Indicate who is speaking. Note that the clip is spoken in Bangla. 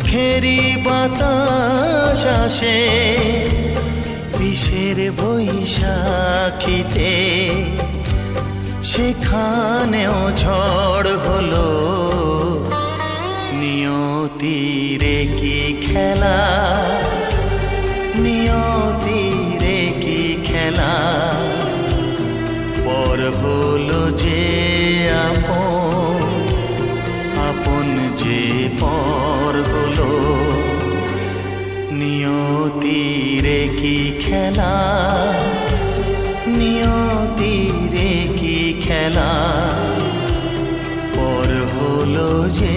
Speaker 1: সুখেরই বাতাস আসে বিষের বৈশাখীতে, সেখানেও ঝড় হলো। নিয়তির কি খেলা, নিয়তির কি খেলা, পর হলো যে আপন, আপন যে পর হলো। নিয়তির কি খেলা, নিয়তির কি খেলা, পর হলো যে